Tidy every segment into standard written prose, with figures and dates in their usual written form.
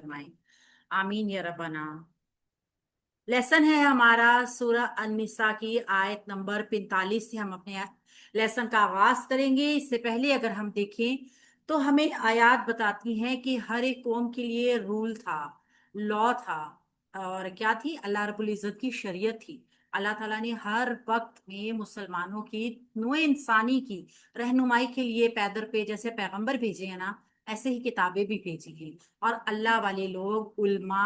फरमाएं। आमीन या रब्बाना। लेसन है हमारा सूरह अन-निसा की आयत नंबर 45 से हम अपने लेसन का आगाज करेंगे। इससे पहले अगर हम देखें तो हमें आयत बताती हैं कि हर एक कौम के लिए रूल था, लॉ था, और क्या थी? अल्लाह रब्बुल इज्जत की शरीयत थी। अल्लाह ताला ने हर वक्त में मुसलमानों की, नौ इंसानी की रहनुमाई के लिए पैदर पे जैसे पैगंबर भेजे हैं ना, ऐसे ही किताबें भी भेजी हैं। और अल्लाह वाले लोग, उल्मा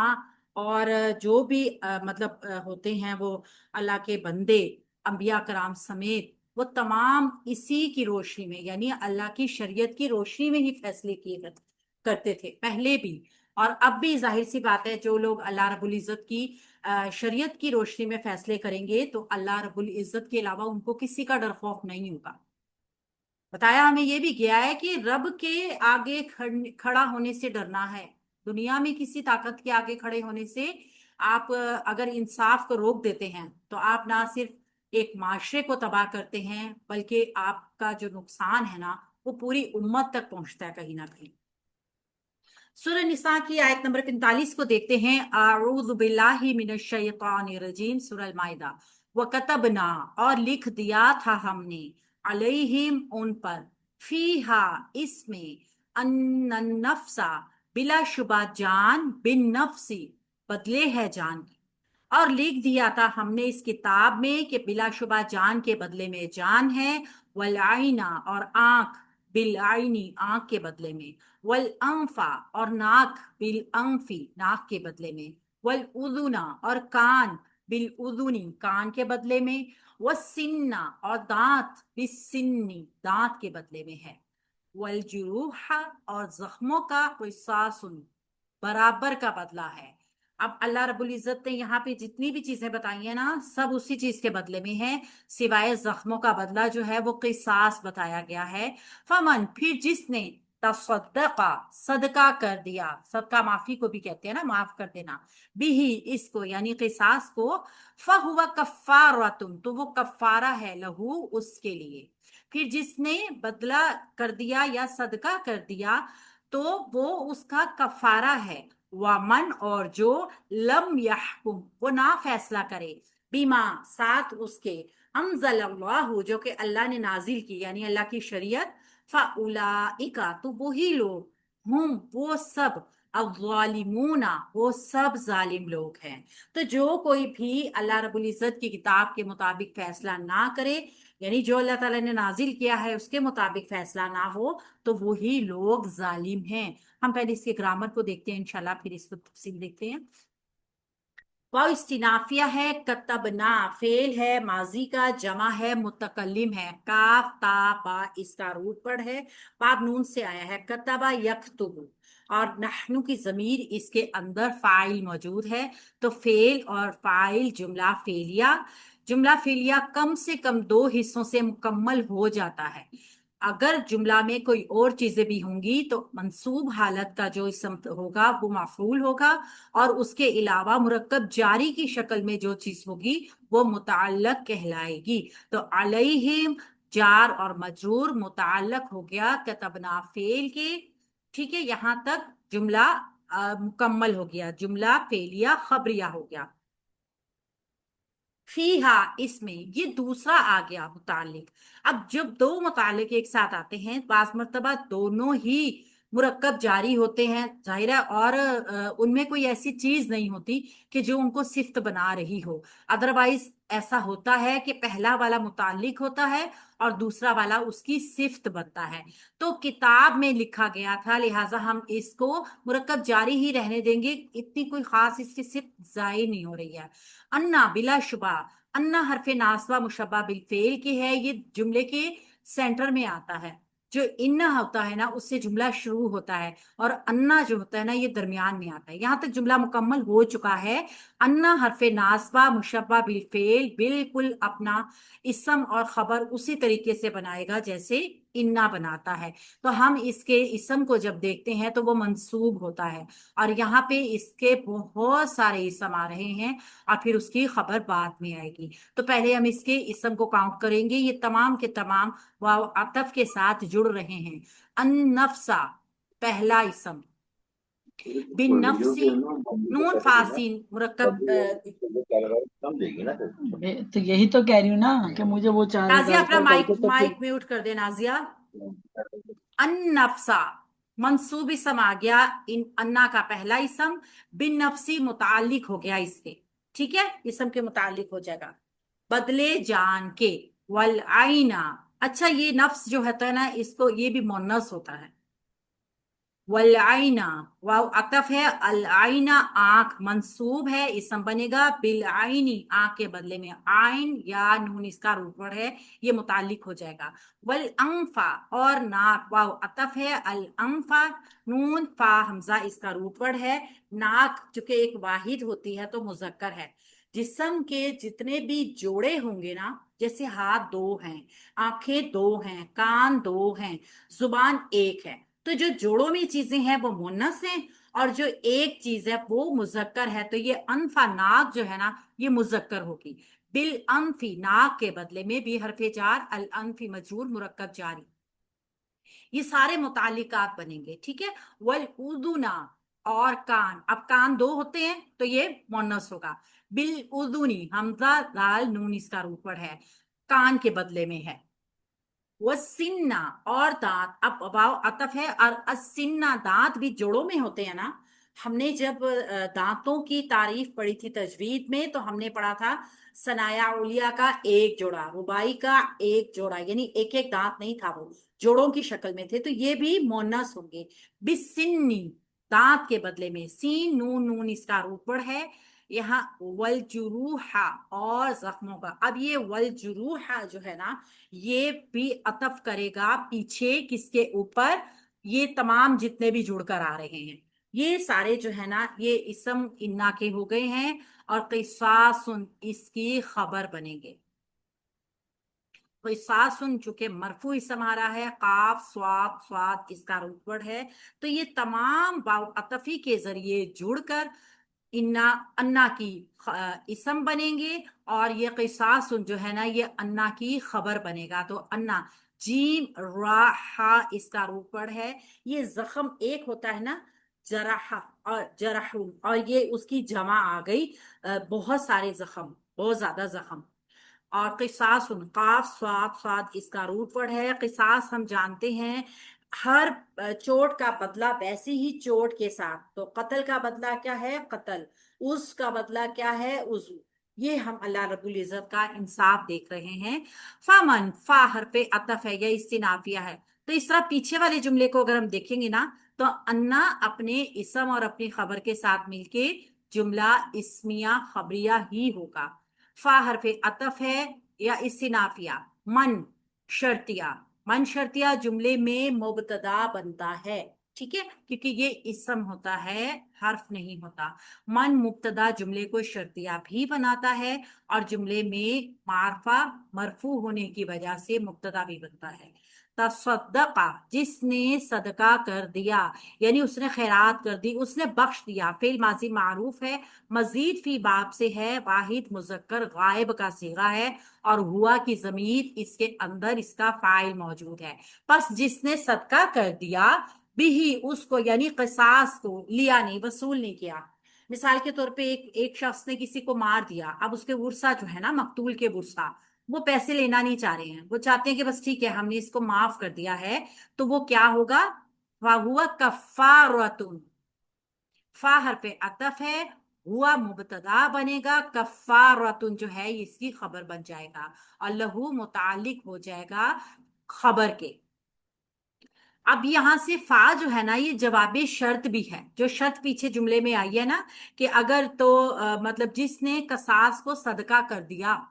और जो भी होते हैं वो अल्लाह के बंदे, अंबिया कराम समेत, वो तमाम इसी की रोशनी में, यानी अल्लाह की शरीयत की रोशनी में ही फैसले करते थे पहले भी। और अब भी जाहिर सी बात है, जो लोग अल्लाह रब्बुल इज्जत की शरीयत की रोशनी में फैसले करेंगे तो अल्लाह रब्बुल इज्जत के अलावा उनको किसी का डर खौफ नहीं होगा। बताया हमें ये भी गया है कि रब के आगे खड़ा होने से डरना है। दुनिया में किसी ताकत के आगे खड़े होने से आप अगर इंसाफ को रोक देते हैं तो आप ना सिर्फ एक माशरे को तबाह करते हैं, बल्कि आपका जो नुकसान है ना, वो पूरी उम्मत तक पहुंचता है कहीं ना कहीं। सूरह निसा की आयत नंबर 45 को देखते हैं। आऊज़ु बिल्लाहि मिनश शैतानिर रजीम, सूरह माइदा। व कतबना, और लिख दिया था हमने, अलैहिम, उन पर, फीहा, इसमें, अन्न नफ्सा, बिला शुबा जान, बिन नफ्सी, बदले है जान की। और लिख दिया था हमने इस किताब में कि बिलाशुबा जान के बदले में जान है। वल आइना, और आंख, बिल आइनी, आंख के बदले में। वल अंफा, और नाक, बिल अंफी, नाक के बदले में। वल उजुना, और कान, बिल उजुनी, कान के बदले में। वसिन्ना, और दांत, बिसिन्नी, दांत के बदले में है। वल जुरूहा, और जख्मों का किसासुन, बराबर का बदला है। अब अल्लाह रब्बुल इज्जत ने यहाँ पे जितनी भी चीजें बताई है ना, सब उसी चीज के बदले में है, सिवाय जख्मों का बदला जो है वो किसास बताया गया है। फमन, फिर जिसने, तसद्दका, सदका कर दिया, सदका माफी को भी कहते हैं ना, माफ कर देना, बिही, इसको यानी किसास को, फहुवा कफ्फारतुन, तो वो कफ्फारा है, लहू, उसके लिए। फिर जिसने बदला कर दिया या सदका कर दिया तो वो उसका कफारा है। वामन, और जो, लम यहकुम, वो ना फैसला करे, बीमा, साथ उसके, अंजलल्लाहु, जो कि अल्लाह ने नाजिल की, यानी अल्लाह की शरीयत, फाउलाइका, तो वही लोग, वो सब, अज़्ज़ालिमूना, वो सब जालिम लोग हैं। तो जो कोई भी अल्लाह रब्बुल इज्जत की किताब के मुताबिक फैसला ना करे, यानी जो अल्लाह ताला ने नाजिल किया है उसके मुताबिक फैसला ना हो, तो वही लोग जालिम हैं। हम पहले इसके ग्रामर को देखते हैं इंशाल्लाह, फिर इसको तफसील देखते हैं। वाव इस्तिनाफिया है, कतबना फेल है, माजी का, जमा है, मुतकल्लिम है, काफ ता बा, इसका रूट पढ़ है, बाब नून से आया है, कतबा यकतुबु, और नहनु की जमीर इसके अंदर फाइल मौजूद है। तो फेल और फाइल, जुमला फेलिया कम से कम दो हिस्सों से मुकम्मल हो जाता है। अगर जुमला में कोई और चीजें भी होंगी तो मंसूब हालत का जो इसम होगा वो मफूल होगा, और उसके अलावा मुरक्कब जारी की शक्ल में जो चीज होगी वो मुताल्लक कहलाएगी। तो अलैहिम, जार और मजरूर, मुताल्लक हो गया कतबना फेल के। ठीक है, यहां तक जुमला मुकम्मल हो गया, जुमला फेलिया खबरिया हो गया। फीहा, इसमें, ये दूसरा आ गया मुतालिक। अब जब दो मुतालिक एक साथ आते हैं, बास मर्तबा दोनों ही मुरक्कब जारी होते हैं, जाहिर है, और उनमें कोई ऐसी चीज नहीं होती कि जो उनको सिफ्त बना रही हो। अदरवाइज ऐसा होता है कि पहला वाला मुतालिक होता है और दूसरा वाला उसकी सिफ्त बनता है। तो किताब में लिखा गया था, लिहाजा हम इसको मुरक्कब जारी ही रहने देंगे, इतनी कोई खास इसकी सिफ्त जाहिर नहीं हो रही है। अन्ना, बिला शुबा, अन्ना हरफे नासवा मुशब्बा बिल फेल की है, ये जुमले के सेंटर में आता है। जो इन्ना होता है ना उससे जुमला शुरू होता है, और अन्ना जो होता है ना ये दरमियान में आता है। यहां तक जुमला मुकम्मल हो चुका है। अन्ना हरफे नासबा मुशब्बा बिल फेल, बिल्कुल अपना इसम और खबर उसी तरीके से बनाएगा जैसे इन्ना बनाता है। तो हम इसके इसम को जब देखते हैं तो वो मंसूब होता है, और यहाँ पे इसके बहुत सारे इसम आ रहे हैं, और फिर उसकी खबर बाद में आएगी। तो पहले हम इसके इसम को काउंट करेंगे, ये तमाम के तमाम वाव अतफ के साथ जुड़ रहे हैं। अन नफ्सा, पहला इसम, बिन नफ्सी, नून फासीन मुरक्कब समझेगी ना फिर। तो यही तो कह रही हूँ ना कि मुझे वो 4,000 नाजिया अपना रुपए माइक करके तो फिर। माइक म्यूट कर दे नाजिया। अन नफ्सा मंसूब इसम आ गया, इन अन्ना का पहला इसम, बिन नफ्सी मुतालिक हो गया इसके, ठीक है, इसम के मुतालिक हो जाएगा, बदले जान के। वल आईना, अच्छा ये नफ्स जो होता है ना, इसको ये भी मुन्नस होता है। वल आईना, वाव अतफ है, अल आईना आंख, मंसूब है, इसम बनेगा बिल आईनी, आंख के बदले में आइन या नून इसका रूपड़ है, ये मुतालिक हो जाएगा। वल अंफा, और नाक, वाव अतफ है, अल अंफा, नून फा हमजा इसका रूपड़ है, नाक चूंकि एक वाहिद होती है तो मुजक्कर है। जिस्म के जितने भी जोड़े होंगे ना, जैसे हाथ दो हैं, आंखें दो हैं, कान दो हैं, जुबान एक है, तो जो जोड़ों में चीजें हैं वो मुन्नस हैं, और जो एक चीज है वो मुजक्कर है, तो ये अनफा नाक जो है ना, ये मुजक्कर होगी। बिल अनफी, नाक के बदले में भी हरफे जार, अल अनफी मजरूर मुरक्कब जारी, ये सारे मुतालिकात बनेंगे, ठीक है। वल उदुना, और कान, अब कान दो होते हैं तो ये मुन्नस होगा। बिल उदुनी, हमजा दाल नून इसका रूपड़ है, कान के बदले में है। वो सिन्ना, और दांत, अब वाव अतफ है, और असिन्ना, दांत भी जोड़ों में होते हैं ना। हमने जब दांतों की तारीफ पढ़ी थी तजवीद में, तो हमने पढ़ा था सनाया उलिया का एक जोड़ा, रुबाई का एक जोड़ा, यानी एक एक दांत नहीं था, वो जोड़ों की शक्ल में थे, तो ये भी मोनस होंगे। बिसिन्नी, दांत के बदले में सीन, नून नून इसका रूपड़ है यहाँ। वल जुरूहा, और जख्मों का, अब ये वल जुरूहा जो है ना, ये भी अतफ करेगा पीछे किसके ऊपर, ये तमाम जितने भी जुड़कर आ रहे हैं, ये सारे जो है ना, ये इसम इन्ना के हो गए हैं, और क़िसासुन इसकी खबर बनेंगे। क़िसासुन चूंकि मरफू इसम आ रहा है, काफ स्वाद स्वाद इसका रूपड़ है, तो ये तमाम वाव अतफी के जरिए जुड़कर इन्ना अन्ना की इसम बनेंगे, और ये क़िसासुन जो है ना, ये अन्ना की खबर बनेगा, तो अन्ना जीम रा हा इसका रूपड़ है। ये जख्म एक होता है ना, जराहा और जराहू, और ये उसकी जमा आ गई, बहुत सारे जख्म, बहुत ज्यादा जख्म। और किसास, काफ स्वाद स्वाद इसका रूट वर्ड है। किसास हम जानते हैं, हर चोट का बदला वैसी ही चोट के साथ, तो कत्ल का बदला क्या है, कत्ल, उसका बदला क्या है, उज़ु। ये हम अल्लाह रब्बुल इज्जत का इंसाफ देख रहे हैं। फामन, फा हरफे अतफ है या इस्तिनाफिया है, तो इस तरह पीछे वाले जुमले को अगर हम देखेंगे ना, तो अन्ना अपने इसम और अपनी खबर के साथ मिलके जुमला इस्मिया खबरिया ही होगा। फा हरफे अतफ है या इस्तिनाफिया। मन शर्तिया, मन शर्तिया जुमले में मुबतदा बनता है, ठीक है, क्योंकि ये इसम होता है, हर्फ नहीं होता। मन मुबतदा जुमले को शर्तिया भी बनाता है, और जुमले में मारफा मरफू होने की वजह से मुबतदा भी बनता है। तसद्दका, जिसने सदका कर दिया, यानी उसने खैरात कर दी, उसने बख्श दिया, फेल माजी मारूफ है, मजीद फी बाप से है, वाहिद मुजक्कर गायब का सीगा है, और हुआ की जमीर इसके अंदर इसका फाइल मौजूद है। बस जिसने सदका कर दिया, बिही उसको, यानी किसास को, लिया नहीं, वसूल नहीं किया। मिसाल के तौर पे एक एक शख्स ने किसी को मार दिया, अब उसके वुरसा जो है ना, मकतूल के वुरसा, वो पैसे लेना नहीं चाह रहे हैं, वो चाहते हैं कि बस ठीक है हमने इसको माफ कर दिया है, तो वो क्या होगा, हुआ कफ्फारतुन, फा हरफे अतफ है, हुआ मुबतदा बनेगा, कफ्फारतुन जो है इसकी खबर बन जाएगा, और लहू मुतालिक हो जाएगा खबर के। अब यहां से फा जो है ना, ये जवाबी शर्त भी है, जो शर्त पीछे जुमले में आई है ना, कि अगर तो मतलब जिसने कसास को सदका कर दिया,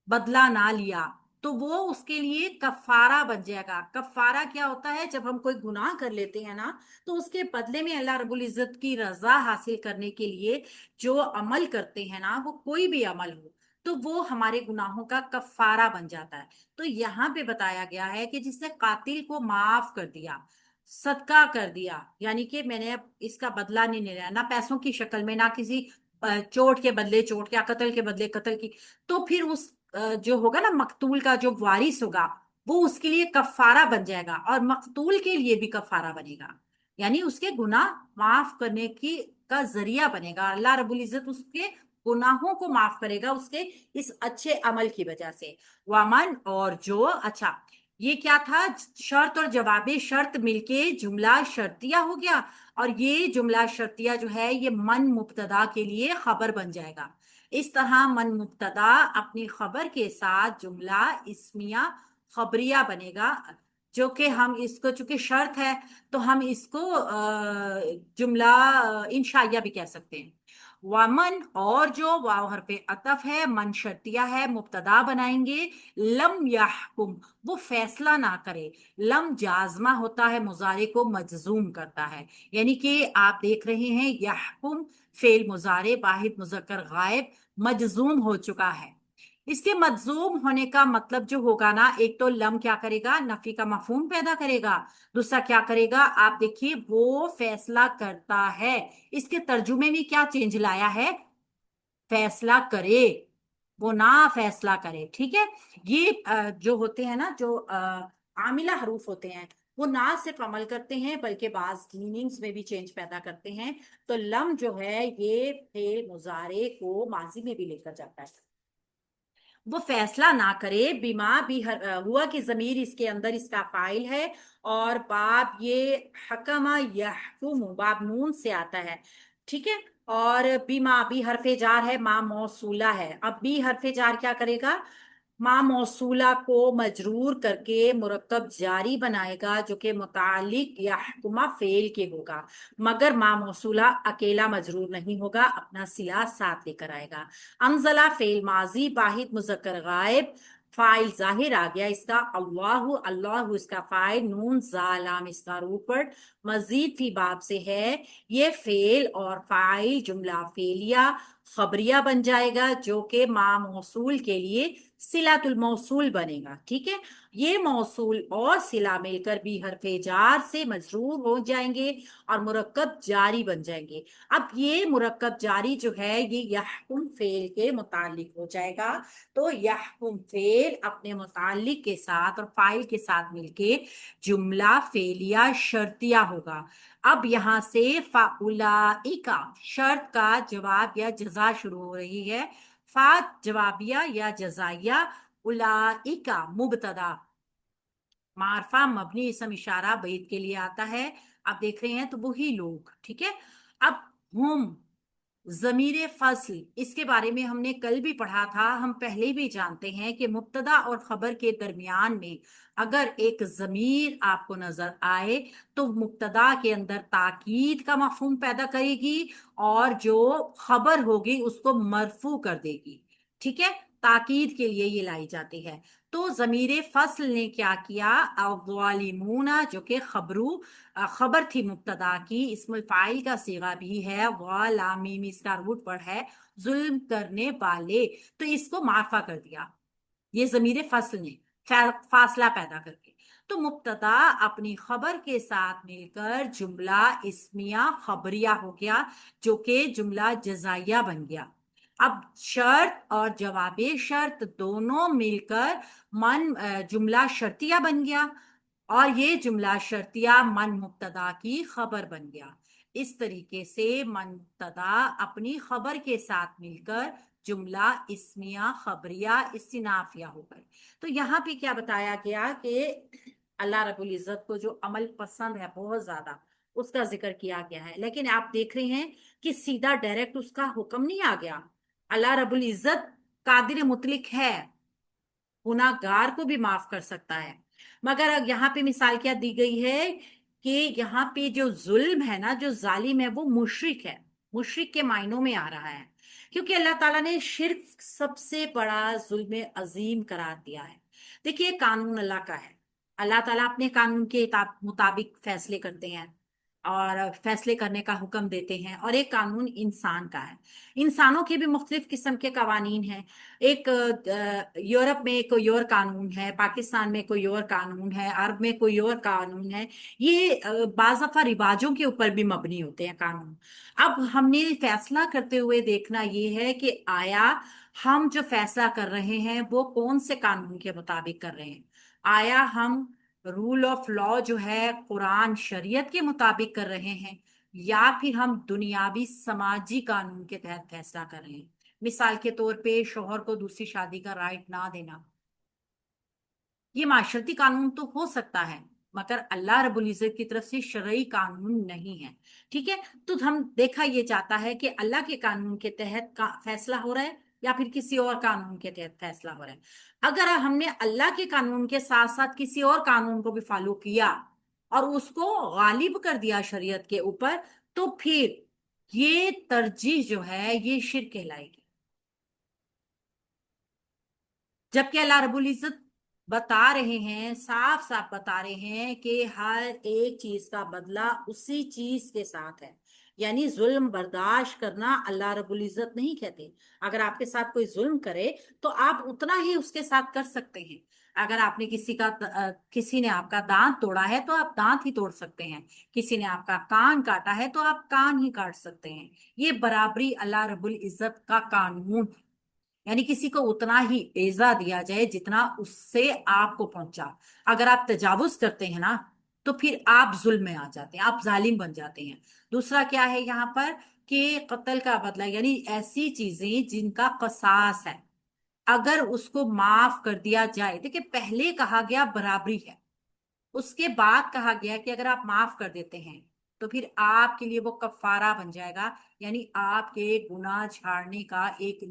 बदला ना लिया, तो वो उसके लिए कफारा बन जाएगा। कफारा क्या होता है, जब हम कोई गुनाह कर लेते हैं ना, तो उसके बदले में अल्लाह रब्बुल इज्जत की रजा हासिल करने के लिए जो अमल करते हैं ना, वो कोई भी अमल हो, तो वो हमारे गुनाहों का कफारा बन जाता है। तो यहाँ पे बताया गया है कि जिसने कातिल को माफ कर दिया, सदका कर दिया, यानी कि मैंने अब इसका बदला नहीं लिया, ना पैसों की शक्ल में, ना किसी चोट के बदले चोट, या कत्ल के बदले कत्ल की, तो फिर उस जो होगा ना मकतूल का जो वारिस होगा, वो उसके लिए कफारा बन जाएगा, और मकतूल के लिए भी कफारा बनेगा। यानी उसके गुनाह माफ करने की का जरिया बनेगा। अल्लाह रब्बुल इज्जत उसके गुनाहों को माफ करेगा उसके इस अच्छे अमल की वजह से। वामन और जो, अच्छा ये क्या था, शर्त और जवाबी शर्त मिलके जुमला शर्तिया हो गया। और ये जुमला शर्तिया जो है ये मन मुब्तदा के लिए खबर बन जाएगा। इस तरह मन मुब्तदा अपनी खबर के साथ जुमला इस्मिया खबरिया बनेगा, जो कि हम इसको चूंकि शर्त है तो हम इसको जुमला इंशाइया भी कह सकते हैं। वमन और जो, वाव हरफे अतफ है, मन शर्तिया है, मुब्तदा बनाएंगे। लम यहकुम, वो फैसला ना करे। लम जाजमा होता है, मुजारे को मजजूम करता है। यानी कि आप देख रहे हैं यहकुम फेल मुजारे वाहिद मुजक्कर गायब मजजूम हो चुका है। इसके मजजूम होने का मतलब जो होगा ना, एक तो लम क्या करेगा, नफी का मफहूम पैदा करेगा। दूसरा क्या करेगा, आप देखिए वो फैसला करता है, इसके तर्जुमे में क्या चेंज लाया है, फैसला करे, वो ना फैसला करे। ठीक है, ये जो होते हैं ना, जो आमिला हरूफ होते हैं, वो ना सिर्फ अमल करते हैं बल्कि बाज मीनिंग्स में भी चेंज पैदा करते हैं। तो लम जो है ये फेल मुजारे को माजी में भी लेकर जाता है। वो फैसला ना करे, बीमा भी हुआ कि जमीर इसके अंदर इसका फाइल है। और बाब ये हकमा यहकुम, बाब नून से आता है। ठीक है, और बीमा भी हरफे जार है, मा मौसूला है। अब भी हरफे जार क्या करेगा, मा मौसूला को मजरूर करके मुरक्कब जारी बनाएगा, जो कि मुतालिक या हुक्मा फेल के होगा। मगर मा मौसूला अकेला मजरूर नहीं होगा, अपना सिला साथ लेकर आएगा। अनजला फेल माजी वाहिद मुजक्कर गायब, फाइल जाहिर आ गया इसका, अल्लाहु अल्लाहु इसका फाइल, नून जालाम इसका रूपट, मजीद फी बाब से है। ये फेल और फाइल जुमला फेलिया खबरिया बन जाएगा, जो कि मा मौसूल के लिए सिलातुल मौसूल बनेगा। ठीक है, ये मौसूल और सिला मिलकर भी हरफे जार से मजरूर हो जाएंगे और मुरक्कब जारी बन जाएंगे। अब ये मुरक्कब जारी जो है ये यहकुम फेल के मुतालिक हो जाएगा। तो यहकुम फेल अपने मुतालिक के साथ और फाइल के साथ मिलके जुमला फेलिया शर्तिया होगा। अब यहां से फाउलाइका शर्त का जवाब या जजा शुरू हो रही है। फा जवाबिया या जजाइया, उलाइका मुबतदा, मारफा मबनी इसम इशारा बैत के लिए आता है। आप देख रहे हैं तो वही लोग। ठीक है, अब हम जमीर फसल, इसके बारे में हमने कल भी पढ़ा था, हम पहले भी जानते हैं कि मुब्तदा और खबर के दरमियान में अगर एक जमीर आपको नजर आए तो मुब्तदा के अंदर ताकीद का मफहूम पैदा करेगी और जो खबर होगी उसको मरफू कर देगी। ठीक है, ताकीद के लिए ये लाई जाती है। तो जमीर फसल ने क्या किया, अव्वालिमूना जो कि खबर थी मुब्तदा की, इसमुल फाइल का सीगा भी है, वालामीम इसका रूट वर्ड है, जुल्म करने वाले, तो इसको मारफा कर दिया ये जमीर फसल ने फासला पैदा करके। तो मुब्तदा अपनी खबर के साथ मिलकर जुमला इस्मिया खबरिया हो गया, जो कि जुमला जजाइया बन गया। अब शर्त और जवाबे शर्त दोनों मिलकर जुमला शर्तिया बन गया और ये जुमला शर्तिया मन मुब्तदा की खबर बन गया। इस तरीके से मन मुब्तदा अपनी खबर के साथ मिलकर जुमला इस्मिया खबरिया इस्तिनाफिया हो गए। तो यहाँ पे क्या बताया गया कि अल्लाह रब्बुल इज्जत को जो अमल पसंद है बहुत ज्यादा, उसका जिक्र किया गया है। लेकिन आप देख रहे हैं कि सीधा डायरेक्ट उसका हुक्म नहीं आ गया। अल्लाह रब्बुल इज्जत कादिर मुतलिक है, गुनाहगार को भी माफ कर सकता है। मगर यहाँ पे मिसाल क्या दी गई है कि यहाँ पे जो जुल्म है ना, जो जालिम है, वो मुशरिक है, मुशरिक के मायनों में आ रहा है। क्योंकि अल्लाह ताला ने शिर्क सबसे बड़ा जुल्म अजीम करार दिया है। देखिए कानून अल्लाह का है, अल्लाह ताला अपने कानून के मुताबिक फैसले करते हैं और फैसले करने का हुक्म देते हैं। और एक कानून इंसान का है, इंसानों के भी मुख्तलिफ किस्म के कवानीन हैं। एक यूरोप में कोई और कानून है, पाकिस्तान में कोई और कानून है, अरब में कोई और कानून है। ये बाज़ दफा रिवाजों के ऊपर भी मबनी होते हैं कानून। अब हमने फैसला करते हुए देखना ये है कि आया हम जो फैसला कर रहे हैं वो कौन से कानून के मुताबिक कर रहे हैं। आया हम رول آف لا جو ہے قرآن شریعت کے مطابق کر رہے ہیں یا پھر ہم دنیاوی سماجی قانون کے تحت فیصلہ کر رہے ہیں. مثال کے طور پہ شوہر کو دوسری شادی کا رائٹ نہ دینا، یہ معاشرتی قانون تو ہو سکتا ہے مگر اللہ رب العزت کی طرف سے شرعی قانون نہیں ہے. ٹھیک ہے، تو ہم دیکھا یہ جاتا ہے کہ اللہ کے قانون کے تحت فیصلہ ہو رہا ہے یا پھر کسی اور قانون کے تحت فیصلہ ہو رہا ہے. اگر ہم نے اللہ کے قانون کے ساتھ ساتھ کسی اور قانون کو بھی فالو کیا اور اس کو غالب کر دیا شریعت کے اوپر، تو پھر یہ ترجیح جو ہے یہ شرک کہلائے گی. جبکہ اللہ رب العزت بتا رہے ہیں، صاف صاف بتا رہے ہیں کہ ہر ایک چیز کا بدلہ اسی چیز کے ساتھ ہے. یعنی ظلم برداشت کرنا اللہ رب العزت نہیں کہتے. اگر آپ کے ساتھ کوئی ظلم کرے تو آپ اتنا ہی اس کے ساتھ کر سکتے ہیں. اگر آپ نے کسی نے آپ کا دانت توڑا ہے تو آپ دانت ہی توڑ سکتے ہیں. کسی نے آپ کا کان کاٹا ہے تو آپ کان ہی کاٹ سکتے ہیں. یہ برابری اللہ رب العزت کا قانون ہے. یعنی کسی کو اتنا ہی ایزا دیا جائے جتنا اس سے آپ کو پہنچا. اگر آپ تجاوز کرتے ہیں نا تو پھر آپ ظلم میں آ جاتے ہیں، آپ ظالم بن جاتے ہیں. دوسرا کیا ہے یہاں پر کہ قتل کا بدلہ، یعنی ایسی چیزیں جن کا قصاص ہے اگر اس کو معاف کر دیا جائے. دیکھیں پہلے کہا گیا برابری ہے، اس کے بعد کہا گیا کہ اگر آپ معاف کر دیتے ہیں تو پھر آپ کے لیے وہ کفارہ بن جائے گا، یعنی آپ کے گناہ جھاڑنے کا ایک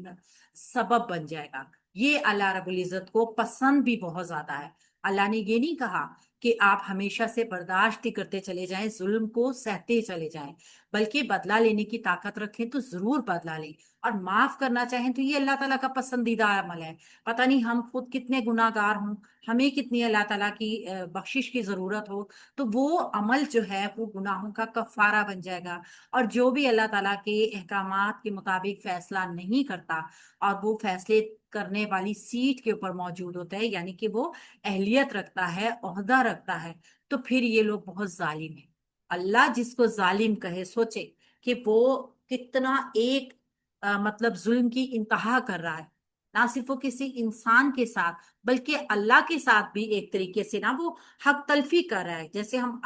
سبب بن جائے گا. یہ اللہ رب العزت کو پسند بھی بہت زیادہ ہے. اللہ نے یہ نہیں کہا کہ آپ ہمیشہ سے برداشت ہی کرتے چلے جائیں، ظلم کو سہتے چلے جائیں، بلکہ بدلہ لینے کی طاقت رکھیں تو ضرور بدلہ لیں، اور معاف کرنا چاہیں تو یہ اللہ تعالیٰ کا پسندیدہ عمل ہے. پتہ نہیں ہم خود کتنے گناہ گار ہوں، ہمیں کتنی اللہ تعالیٰ کی بخشش کی ضرورت ہو، تو وہ عمل جو ہے وہ گناہوں کا کفارہ بن جائے گا. اور جو بھی اللہ تعالیٰ کے احکامات کے مطابق فیصلہ نہیں کرتا اور وہ فیصلے کرنے والی سیٹ کے اوپر موجود ہوتا ہے، یعنی کہ وہ اہلیت رکھتا ہے، عہدہ رکھتا ہے، تو پھر یہ لوگ بہت ظالم ہیں. اللہ جس کو ظالم کہے، سوچے کہ وہ کتنا ایک مطلب ظلم کی انتہا کر رہا ہے. نہ صرف وہ کسی انسان کے ساتھ بلکہ اللہ کے ساتھ بھی ایک طریقے سے نا وہ حق تلفی کر رہا ہے. جیسے ہم